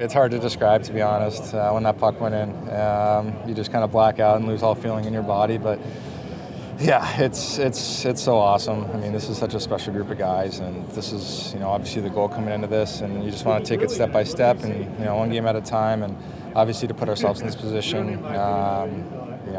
It's hard to describe, to be honest. When that puck went in, you just kind of black out and lose all feeling in your body. But yeah, it's so awesome. I mean, this is such a special group of guys, and this is, obviously the goal coming into this, and you just want to take it step by step, and one game at a time, and obviously to put ourselves in this position.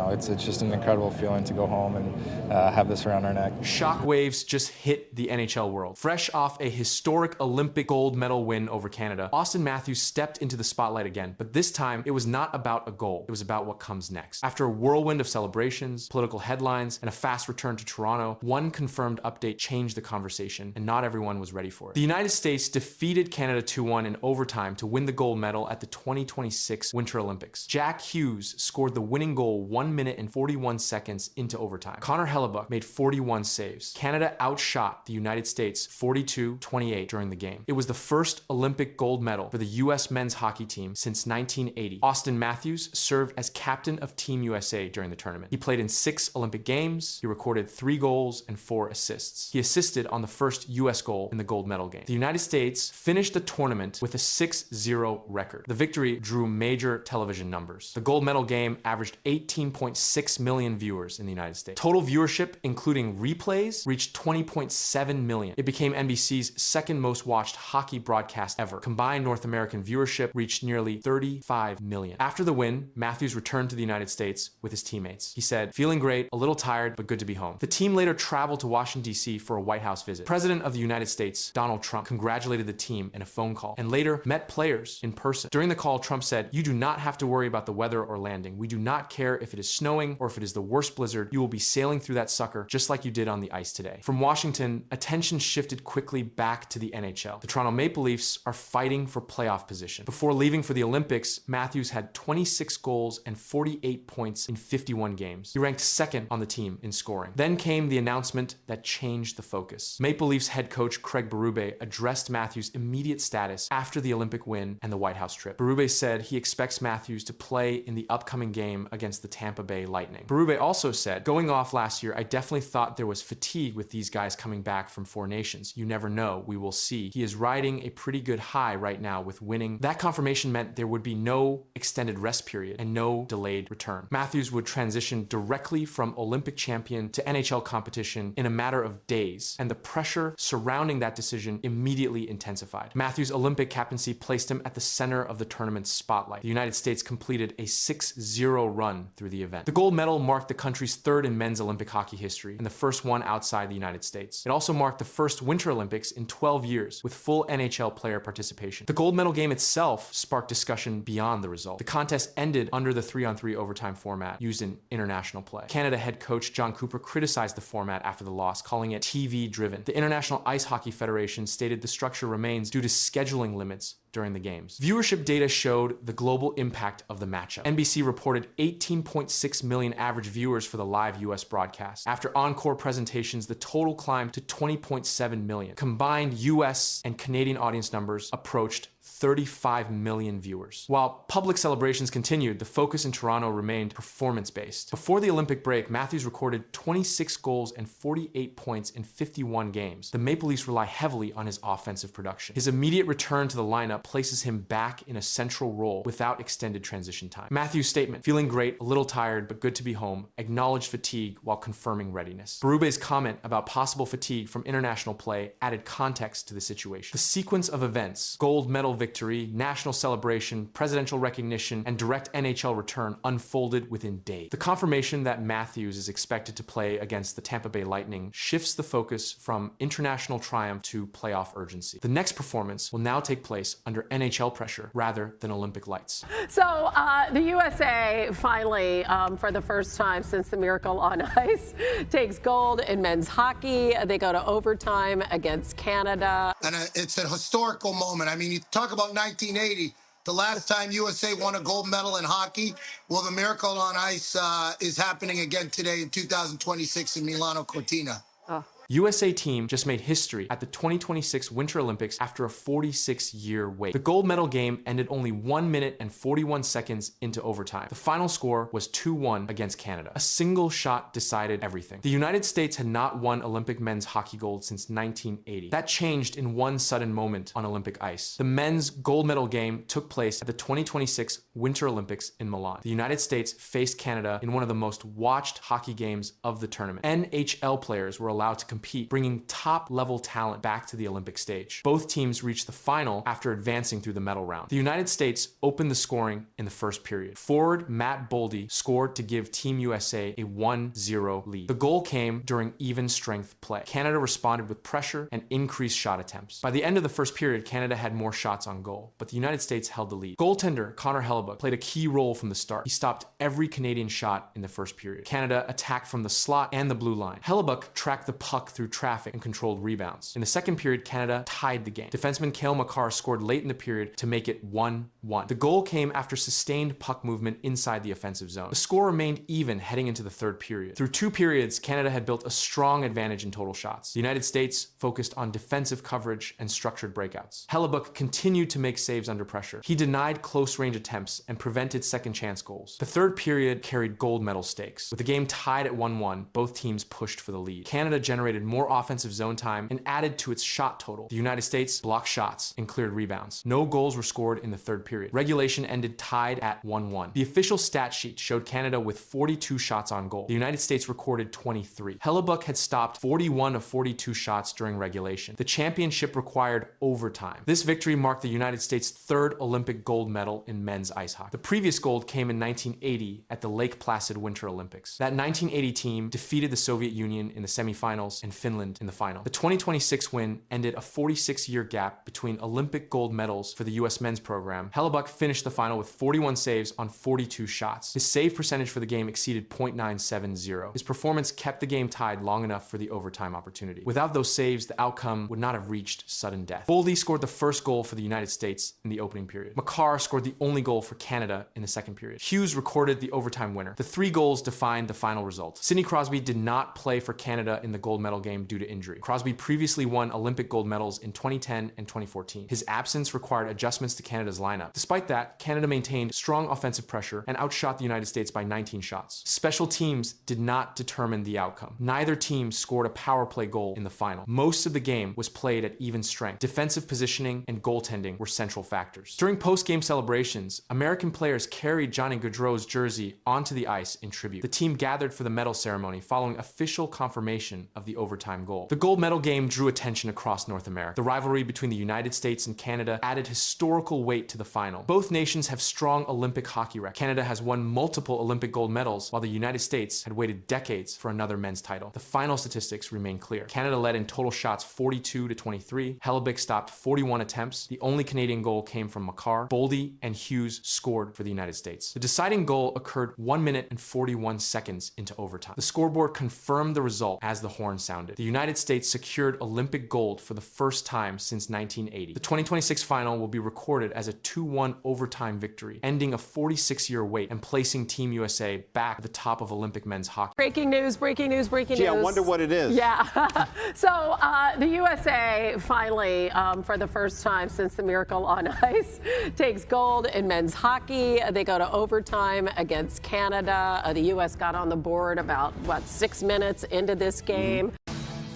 It's just an incredible feeling to go home and have this around our neck. Shockwaves just hit the NHL world. Fresh off a historic Olympic gold medal win over Canada, Auston Matthews stepped into the spotlight again, but this time it was not about a goal. It was about what comes next. After a whirlwind of celebrations, political headlines, and a fast return to Toronto, one confirmed update changed the conversation, and not everyone was ready for it. The United States defeated Canada 2-1 in overtime to win the gold medal at the 2026 Winter Olympics. Jack Hughes scored the winning goal 1 minute and 41 seconds into overtime. Connor Hellebuck made 41 saves. Canada outshot the United States 42-28 during the game. It was the first Olympic gold medal for the U.S. men's hockey team since 1980. Auston Matthews served as captain of Team USA during the tournament. He played in 6 Olympic games. He recorded 3 goals and 4 assists. He assisted on the first U.S. goal in the gold medal game. The United States finished the tournament with a 6-0 record. The victory drew major television numbers. The gold medal game averaged 18.6 million viewers in the United States. Total viewership, including replays, reached 20.7 million. It became NBC's second most watched hockey broadcast ever. Combined North American viewership reached nearly 35 million. After the win, Matthews returned to the United States with his teammates. He said, "Feeling great, a little tired, but good to be home." The team later traveled to Washington, D.C. for a White House visit. President of the United States, Donald Trump, congratulated the team in a phone call and later met players in person. During the call, Trump said, "You do not have to worry about the weather or landing. We do not care if it is snowing or if it is the worst blizzard. You will be sailing through that sucker just like you did on the ice today." From Washington, attention shifted quickly back to the NHL. The Toronto Maple Leafs are fighting for playoff position. Before leaving for the Olympics, Matthews had 26 goals and 48 points in 51 games. He ranked second on the team in scoring. Then came the announcement that changed the focus. Maple Leafs head coach Craig Berube addressed Matthews' immediate status after the Olympic win and the White House trip. Berube said he expects Matthews to play in the upcoming game against the Tampa Bay Lightning. Berube also said, "Going off last year, I definitely thought there was fatigue with these guys coming back from 4 nations. You never know. We will see. He is riding a pretty good high right now with winning." That confirmation meant there would be no extended rest period and no delayed return. Matthews would transition directly from Olympic champion to NHL competition in a matter of days, and the pressure surrounding that decision immediately intensified. Matthews' Olympic captaincy placed him at the center of the tournament's spotlight. The United States completed a 6-0 run through the event. The gold medal marked the country's third in men's Olympic hockey history and the first one outside the United States. It also marked the first Winter Olympics in 12 years with full NHL player participation. The gold medal game itself sparked discussion beyond the result. The contest ended under the 3-on-3 overtime format used in international play. Canada head coach John Cooper criticized the format after the loss, calling it TV-driven. The International Ice Hockey Federation stated the structure remains due to scheduling limits during the games. Viewership data showed the global impact of the matchup. NBC reported 18.6 million average viewers for the live US broadcast. After encore presentations, the total climbed to 20.7 million. Combined US and Canadian audience numbers approached 35 million viewers. While public celebrations continued, the focus in Toronto remained performance-based. Before the Olympic break, Matthews recorded 26 goals and 48 points in 51 games. The Maple Leafs rely heavily on his offensive production. His immediate return to the lineup places him back in a central role without extended transition time. Matthews' statement, "Feeling great, a little tired, but good to be home," acknowledged fatigue while confirming readiness. Berube's comment about possible fatigue from international play added context to the situation. The sequence of events, gold medal victory, national celebration, presidential recognition, and direct NHL return unfolded within days. The confirmation that Matthews is expected to play against the Tampa Bay Lightning shifts the focus from international triumph to playoff urgency. The next performance will now take place under NHL pressure rather than Olympic lights. So the USA finally, for the first time since the Miracle on Ice, takes gold in men's hockey. They go to overtime against Canada. And it's a historical moment. I mean, you talk about 1980, the last time USA won a gold medal in hockey. Well, the Miracle on Ice is happening again today in 2026 in Milano Cortina. Oh, USA team just made history at the 2026 Winter Olympics after a 46-year wait. The gold medal game ended only 1 minute and 41 seconds into overtime. The final score was 2-1 against Canada. A single shot decided everything. The United States had not won Olympic men's hockey gold since 1980. That changed in one sudden moment on Olympic ice. The men's gold medal game took place at the 2026 Winter Olympics in Milan. The United States faced Canada in one of the most watched hockey games of the tournament. NHL players were allowed to compete, bringing top-level talent back to the Olympic stage. Both teams reached the final after advancing through the medal round. The United States opened the scoring in the first period. Forward Matt Boldy scored to give Team USA a 1-0 lead. The goal came during even strength play. Canada responded with pressure and increased shot attempts. By the end of the first period, Canada had more shots on goal, but the United States held the lead. Goaltender Connor Hellebuyck played a key role from the start. He stopped every Canadian shot in the first period. Canada attacked from the slot and the blue line. Hellebuyck tracked the puck through traffic and controlled rebounds. In the second period, Canada tied the game. Defenseman Cale Makar scored late in the period to make it 1-1. The goal came after sustained puck movement inside the offensive zone. The score remained even heading into the third period. Through 2 periods, Canada had built a strong advantage in total shots. The United States focused on defensive coverage and structured breakouts. Hellebuyck continued to make saves under pressure. He denied close-range attempts and prevented second-chance goals. The third period carried gold medal stakes. With the game tied at 1-1, both teams pushed for the lead. Canada generated more offensive zone time and added to its shot total. The United States blocked shots and cleared rebounds. No goals were scored in the third period. Regulation ended tied at 1-1. The official stat sheet showed Canada with 42 shots on goal. The United States recorded 23. Hellebuyck had stopped 41 of 42 shots during regulation. The championship required overtime. This victory marked the United States' 3rd Olympic gold medal in men's ice hockey. The previous gold came in 1980 at the Lake Placid Winter Olympics. That 1980 team defeated the Soviet Union in the semifinals and Finland in the final. The 2026 win ended a 46-year gap between Olympic gold medals for the U.S. men's program. Hellebuyck finished the final with 41 saves on 42 shots. His save percentage for the game exceeded .970. His performance kept the game tied long enough for the overtime opportunity. Without those saves, the outcome would not have reached sudden death. Boldy scored the first goal for the United States in the opening period. Makar scored the only goal for Canada in the second period. Hughes recorded the overtime winner. The 3 goals defined the final result. Sidney Crosby did not play for Canada in the gold medal game due to injury. Crosby previously won Olympic gold medals in 2010 and 2014. His absence required adjustments to Canada's lineup. Despite that, Canada maintained strong offensive pressure and outshot the United States by 19 shots. Special teams did not determine the outcome. Neither team scored a power play goal in the final. Most of the game was played at even strength. Defensive positioning and goaltending were central factors. During post-game celebrations, American players carried Johnny Gaudreau's jersey onto the ice in tribute. The team gathered for the medal ceremony following official confirmation of the overtime goal. The gold medal game drew attention across North America. The rivalry between the United States and Canada added historical weight to the final. Both nations have strong Olympic hockey records. Canada has won multiple Olympic gold medals, while the United States had waited decades for another men's title. The final statistics remain clear. Canada led in total shots 42-23. Hellebuyck stopped 41 attempts. The only Canadian goal came from Makar. Boldy and Hughes scored for the United States. The deciding goal occurred 1 minute and 41 seconds into overtime. The scoreboard confirmed the result as the horn sounded. The United States secured Olympic gold for the first time since 1980. The 2026 final will be recorded as a 2-1 overtime victory, ending a 46-year wait and placing Team USA back at the top of Olympic men's hockey. Breaking news, breaking news, breaking Gee, news. I wonder what it is. Yeah. So the USA finally, for the first time since the Miracle on Ice, takes gold in men's hockey. They go to overtime against Canada. The U.S. got on the board about, 6 minutes into this game.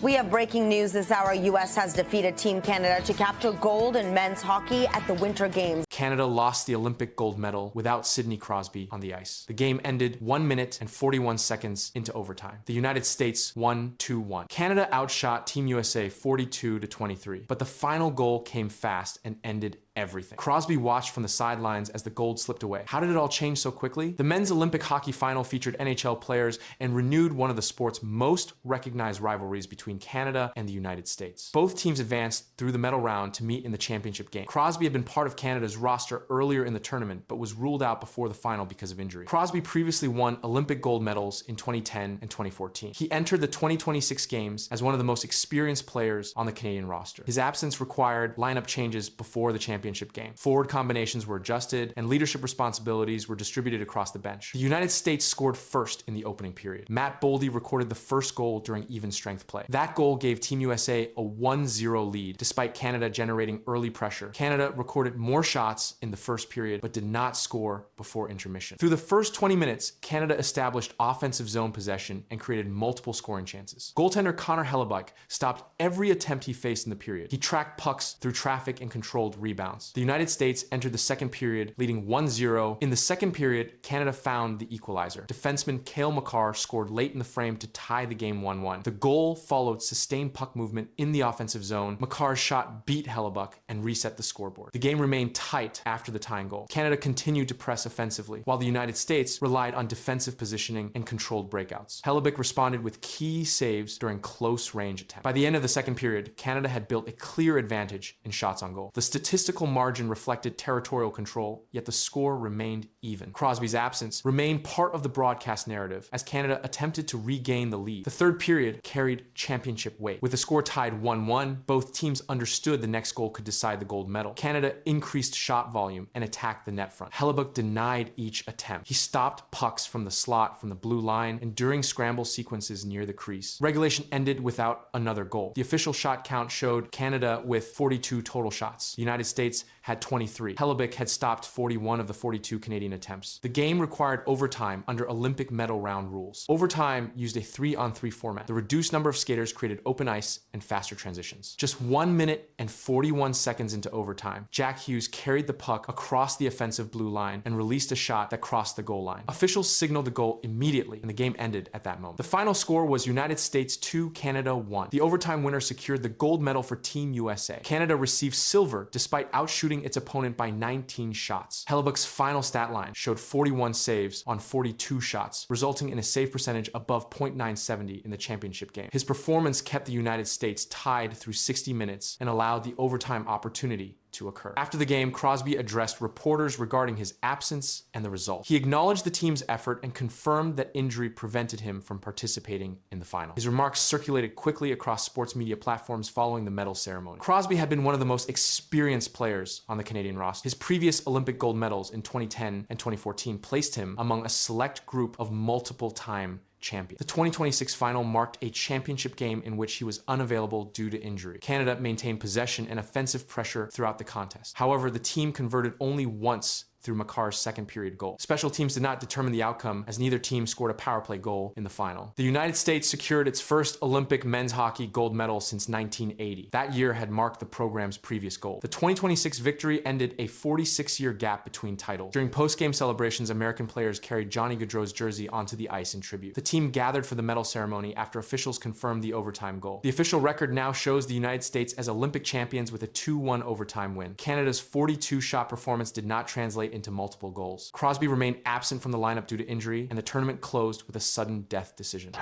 We have breaking news this hour. U.S. has defeated Team Canada to capture gold in men's hockey at the Winter Games. Canada lost the Olympic gold medal without Sidney Crosby on the ice. The game ended 1 minute and 41 seconds into overtime. The United States won 2-1. Canada outshot Team USA 42-23, but the final goal came fast and ended everything. Crosby watched from the sidelines as the gold slipped away. How did it all change so quickly? The men's Olympic hockey final featured NHL players and renewed one of the sport's most recognized rivalries between Canada and the United States. Both teams advanced through the medal round to meet in the championship game. Crosby had been part of Canada's roster earlier in the tournament, but was ruled out before the final because of injury. Crosby previously won Olympic gold medals in 2010 and 2014. He entered the 2026 games as one of the most experienced players on the Canadian roster. His absence required lineup changes before the championship game. Forward combinations were adjusted, and leadership responsibilities were distributed across the bench. The United States scored first in the opening period. Matt Boldy recorded the first goal during even strength play. That goal gave Team USA a 1-0 lead, despite Canada generating early pressure. Canada recorded more shots in the first period, but did not score before intermission. Through the first 20 minutes, Canada established offensive zone possession and created multiple scoring chances. Goaltender Connor Hellebuyck stopped every attempt he faced in the period. He tracked pucks through traffic and controlled rebounds. The United States entered the second period leading 1-0. In the second period, Canada found the equalizer. Defenseman Cale Makar scored late in the frame to tie the game 1-1. The goal followed sustained puck movement in the offensive zone. Makar's shot beat Hellebuyck and reset the scoreboard. The game remained tight after the tying goal. Canada continued to press offensively, while the United States relied on defensive positioning and controlled breakouts. Hellebuyck responded with key saves during close range attempts. By the end of the second period, Canada had built a clear advantage in shots on goal. The statistical margin reflected territorial control, yet the score remained even. Crosby's absence remained part of the broadcast narrative as Canada attempted to regain the lead. The third period carried championship weight. With the score tied 1-1, both teams understood the next goal could decide the gold medal. Canada increased shot volume and attacked the net front. Hellebuyck denied each attempt. He stopped pucks from the slot from the blue line and during scramble sequences near the crease. Regulation ended without another goal. The official shot count showed Canada with 42 total shots. The United States had 23. Hellebuyck had stopped 41 of the 42 Canadian attempts. The game required overtime under Olympic medal round rules. Overtime used a 3-on-3 format. The reduced number of skaters created open ice and faster transitions. Just 1 minute and 41 seconds into overtime, Jack Hughes carried the puck across the offensive blue line and released a shot that crossed the goal line. Officials signaled the goal immediately, and the game ended at that moment. The final score was United States 2, Canada 1. The overtime winner secured the gold medal for Team USA. Canada received silver despite outshooting its opponent by 19 shots. Hellebuyck's final stat line showed 41 saves on 42 shots, resulting in a save percentage above .970 in the championship game. His performance kept the United States tied through 60 minutes and allowed the overtime opportunity to occur. After the game, Crosby addressed reporters regarding his absence and the result. He acknowledged the team's effort and confirmed that injury prevented him from participating in the final. His remarks circulated quickly across sports media platforms following the medal ceremony. Crosby had been one of the most experienced players on the Canadian roster. His previous Olympic gold medals in 2010 and 2014 placed him among a select group of multiple-time champion. The 2026 final marked a championship game in which he was unavailable due to injury. Canada maintained possession and offensive pressure throughout the contest. However, the team converted only once through Makar's second period goal. Special teams did not determine the outcome as neither team scored a power play goal in the final. The United States secured its first Olympic men's hockey gold medal since 1980. That year had marked the program's previous goal. The 2026 victory ended a 46-year gap between titles. During post-game celebrations, American players carried Johnny Gaudreau's jersey onto the ice in tribute. The team gathered for the medal ceremony after officials confirmed the overtime goal. The official record now shows the United States as Olympic champions with a 2-1 overtime win. Canada's 42-shot performance did not translate into multiple goals. Crosby remained absent from the lineup due to injury, and the tournament closed with a sudden death decision. The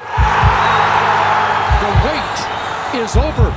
wait is over.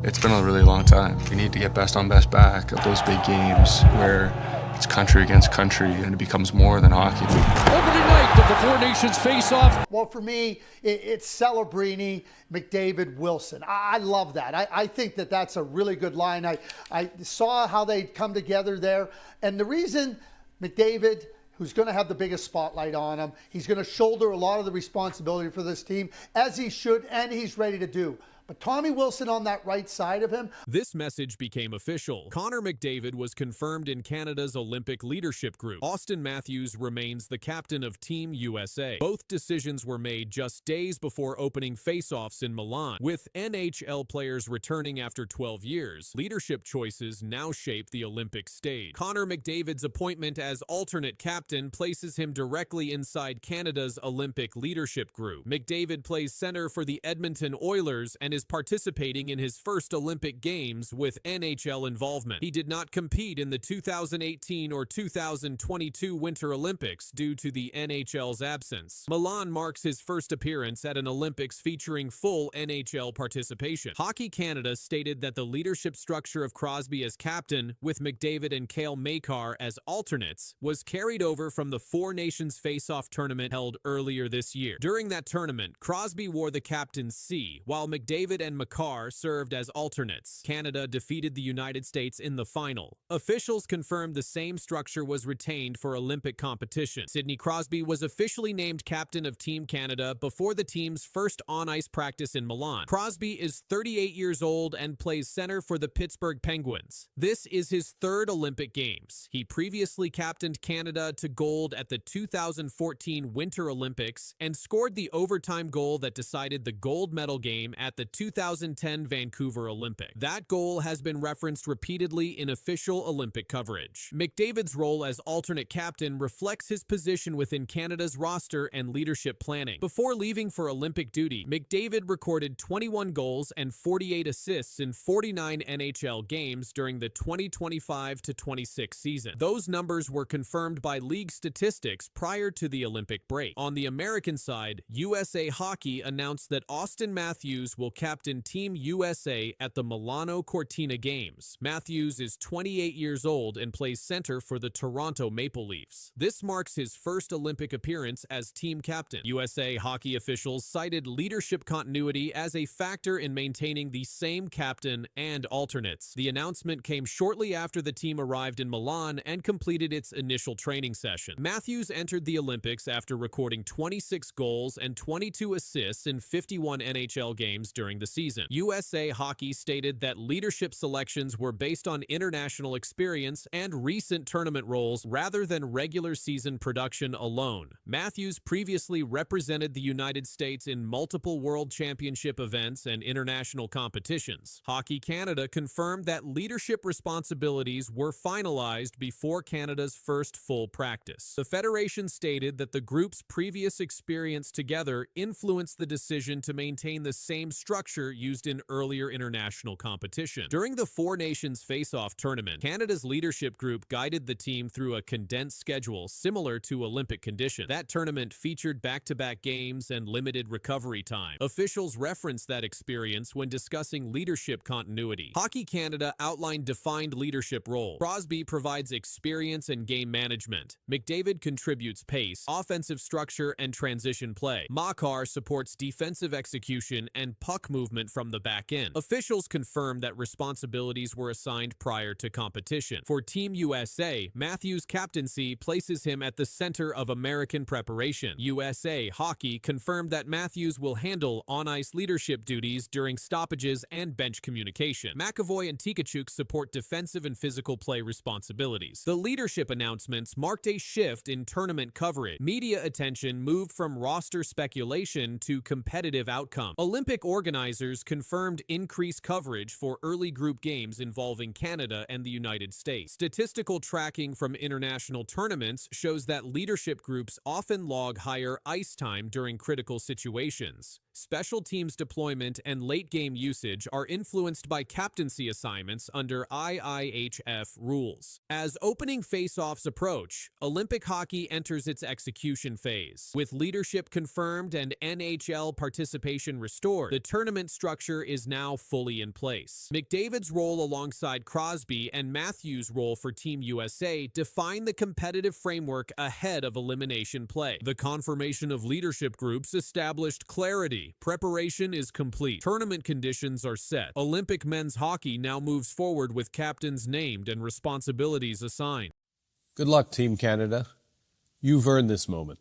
It's been a really long time. We need to get best on best back at those big games where it's country against country and it becomes more than hockey. Opening night of the Four Nations face-off. Well, for me, it's Celebrini, McDavid, Wilson. I love that. I think that's a really good line. I saw how they come together there. And the reason McDavid, who's going to have the biggest spotlight on him, he's going to shoulder a lot of the responsibility for this team, as he should, and he's ready to do. But Tommy Wilson on that right side of him. This message became official. Connor McDavid was confirmed in Canada's Olympic leadership group. Auston Matthews remains the captain of Team USA. Both decisions were made just days before opening face-offs in Milan. With NHL players returning after 12 years, leadership choices now shape the Olympic stage. Connor McDavid's appointment as alternate captain places him directly inside Canada's Olympic leadership group. McDavid plays center for the Edmonton Oilers and is is participating in his first Olympic Games with NHL involvement. He did not compete in the 2018 or 2022 Winter Olympics due to the NHL's absence. Milan marks his first appearance at an Olympics featuring full NHL participation. Hockey Canada stated that the leadership structure of Crosby as captain, with McDavid and Cale Makar as alternates, was carried over from the Four Nations Face-Off tournament held earlier this year. During that tournament, Crosby wore the captain's C, while McDavid and Makar served as alternates. Canada defeated the United States in the final. Officials confirmed the same structure was retained for Olympic competition. Sidney Crosby was officially named captain of Team Canada before the team's first on-ice practice in Milan. Crosby is 38 years old and plays center for the Pittsburgh Penguins. This is his third Olympic Games. He previously captained Canada to gold at the 2014 Winter Olympics and scored the overtime goal that decided the gold medal game at the 2010 Vancouver Olympic. That goal has been referenced repeatedly in official Olympic coverage. McDavid's role as alternate captain reflects his position within Canada's roster and leadership planning. Before leaving for Olympic duty, McDavid recorded 21 goals and 48 assists in 49 NHL games during the 2025-26 season. Those numbers were confirmed by league statistics prior to the Olympic break. On the American side, USA Hockey announced that Auston Matthews will captain Team USA at the Milano Cortina Games. Matthews is 28 years old and plays center for the Toronto Maple Leafs. This marks his first Olympic appearance as team captain. USA Hockey officials cited leadership continuity as a factor in maintaining the same captain and alternates. The announcement came shortly after the team arrived in Milan and completed its initial training session. Matthews entered the Olympics after recording 26 goals and 22 assists in 51 NHL games during the season. USA Hockey stated that leadership selections were based on international experience and recent tournament roles rather than regular season production alone. Matthews previously represented the United States in multiple World Championship events and international competitions. Hockey Canada confirmed that leadership responsibilities were finalized before Canada's first full practice. The federation stated that the group's previous experience together influenced the decision to maintain the same structure used in earlier international competition. During the Four Nations Face-Off tournament, Canada's leadership group guided the team through a condensed schedule similar to Olympic conditions. That tournament featured back-to-back games and limited recovery time. Officials referenced that experience when discussing leadership continuity. Hockey Canada outlined defined leadership roles. Crosby provides experience and game management. McDavid contributes pace, offensive structure, and transition play. Makar supports defensive execution and puck movement from the back end. Officials confirmed that responsibilities were assigned prior to competition. For Team USA, Matthews' captaincy places him at the center of American preparation. USA Hockey confirmed that Matthews will handle on-ice leadership duties during stoppages and bench communication. McAvoy and Tikachuk support defensive and physical play responsibilities. The leadership announcements marked a shift in tournament coverage. Media attention moved from roster speculation to competitive outcome. Olympic organizers confirmed increased coverage for early group games involving Canada and the United States. Statistical tracking from international tournaments shows that leadership groups often log higher ice time during critical situations. Special teams deployment and late-game usage are influenced by captaincy assignments under IIHF rules. As opening face-offs approach, Olympic hockey enters its execution phase. With leadership confirmed and NHL participation restored, the tournament structure is now fully in place. McDavid's role alongside Crosby and Matthews' role for Team USA define the competitive framework ahead of elimination play. The confirmation of leadership groups established clarity. Preparation is complete. Tournament conditions are set. Olympic men's hockey now moves forward with captains named and responsibilities assigned. Good luck, Team Canada. You've earned this moment.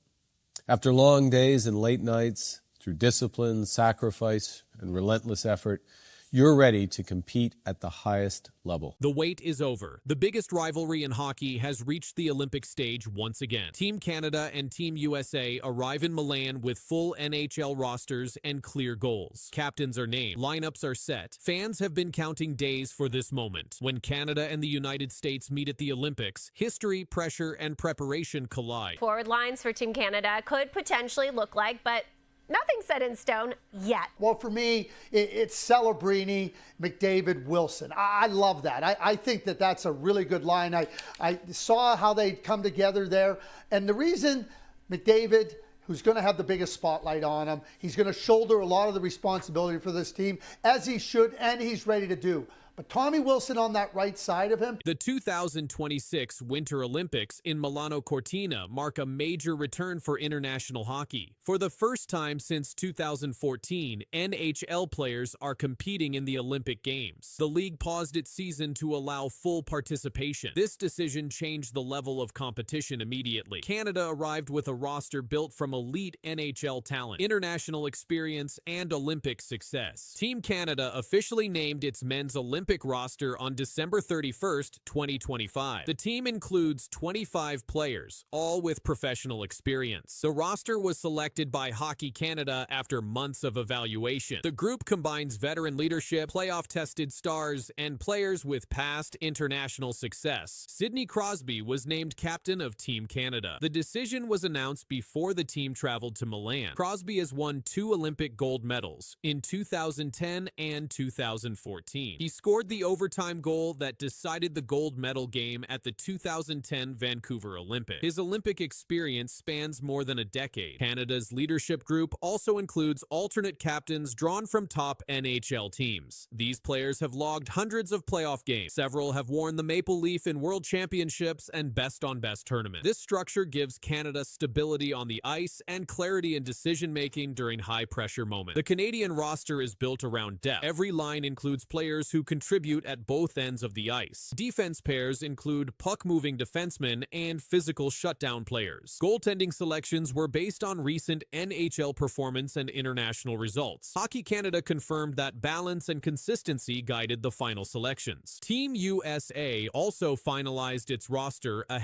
After long days and late nights, through discipline, sacrifice, and relentless effort, you're ready to compete at the highest level. The wait is over. The biggest rivalry in hockey has reached the Olympic stage once again. Team Canada and Team USA arrive in Milan with full NHL rosters and clear goals. Captains are named. Lineups are set. Fans have been counting days for this moment. When Canada and the United States meet at the Olympics, history, pressure, and preparation collide. Forward lines for Team Canada could potentially look like, but nothing set in stone yet. Well, for me, it's Celebrini, McDavid, Wilson. I love that. I think that that's a really good line. I saw how they come together there. And the reason McDavid, who's going to have the biggest spotlight on him, he's going to shoulder a lot of the responsibility for this team, as he should, and he's ready to do. But Tommy Wilson on that right side of him. The 2026 Winter Olympics in Milano Cortina mark a major return for international hockey. For the first time since 2014, NHL players are competing in the Olympic Games. The league paused its season to allow full participation. This decision changed the level of competition immediately. Canada arrived with a roster built from elite NHL talent, international experience, and Olympic success. Team Canada officially named its men's Olympic roster on December 31st, 2025. The team includes 25 players, all with professional experience. The roster was selected by Hockey Canada after months of evaluation. The group combines veteran leadership, playoff-tested stars, and players with past international success. Sidney Crosby was named captain of Team Canada. The decision was announced before the team traveled to Milan. Crosby has won 2 Olympic gold medals in 2010 and 2014. He scored the overtime goal that decided the gold medal game at the 2010 Vancouver Olympics. His Olympic experience spans more than a decade. Canada's leadership group also includes alternate captains drawn from top NHL teams. These players have logged hundreds of playoff games. Several have worn the maple leaf in world championships and best-on-best tournaments. This structure gives Canada stability on the ice and clarity in decision-making during high-pressure moments. The Canadian roster is built around depth. Every line includes players who contribute at both ends of the ice. Defense pairs include puck-moving defensemen and physical shutdown players. Goaltending selections were based on recent NHL performance and international results. Hockey Canada confirmed that balance and consistency guided the final selections. Team USA also finalized its roster ahead